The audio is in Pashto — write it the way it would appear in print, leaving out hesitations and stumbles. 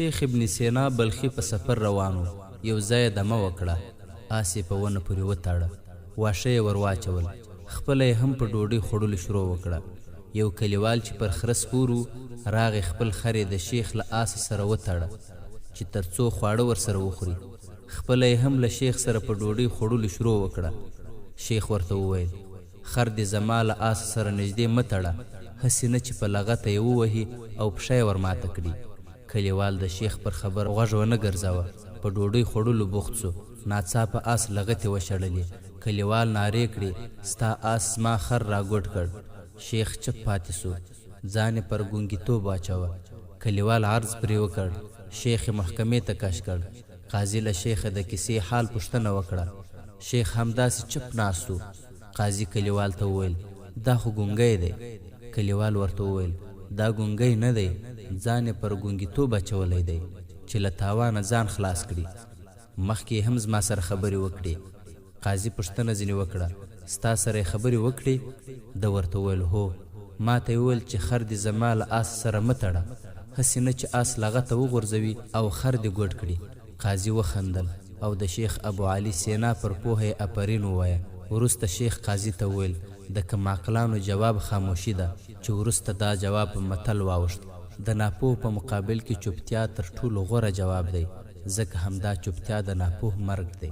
شیخ ابن سینا بلخي په سفر روانو. یو ځای دمه وکړه، آس یې په ونه پورې وتاړه، واښه یې ور واچول، خپله یې هم په ډوډۍ خوړلو شروع وکړه. یو کلیوال چې پر خره سپور و راغی، خپل خر یې د شیخ له آس سره وتاړه چې تر څو خواړه ورسره وخوري. خپله یې هم له شیخ سره په ډوډۍ خوړلو شروع وکړه. شیخ ورته وویل: خر دې زما له آس سره نږدې مه تړه، هسې نه چې په لغته یې ووهي او پښه یې ورماته کړي. کلیوال د شیخ پر خبر غوږ ونه ګرځاوه، په ډوډۍ خوړلو بوخت سو. ناڅاپه آس لغتې وشړلې. کلیوال نارې کړې: ستا آس زما خر راګوډ کړ. شیخ چپ پاتې سو، ځان یې پر ګونګیتوب واچوه. کلیوال عرض پرې وکړ، شیخ یې محکمې ته کش کړ. قاضي له شیخه د کیسې حال پوښتنه وکړه. شیخ همداسې چپ ناست و. قاضي کلیوال ته وویل: دا خو ګونګی دی. کلیوال ورته وویل: دا ګونګی نه دی، ځان یې پر ګونګیتوب اچولی دی چې له تاوانه ځان خلاص کړي. مخکې هم زما سره خبرې وکړې. قاضي پوښتنه ځینې وکړه: ستا سره یې خبرې وکړې؟ ده ورته وویل: هو، ما ته یې وویل چې خر دې زما له آس سره مه تړه، هسې نه چې آس لغته وغورځوي او خر دې ګوډ کړي. قاضي وخندل او د شیخ ابو علي سینا پر پوهه یې افرین ووایه. وروسته شیخ قاضي ته وویل: د کم عقلانو جواب خاموشي ده. چې وروسته دا جواب په متل واوښت: د ناپوه په مقابل کې چوپتیا تر ټولو غوره جواب دی، ځکه همدا چوپتیا د ناپوه مرګ دی.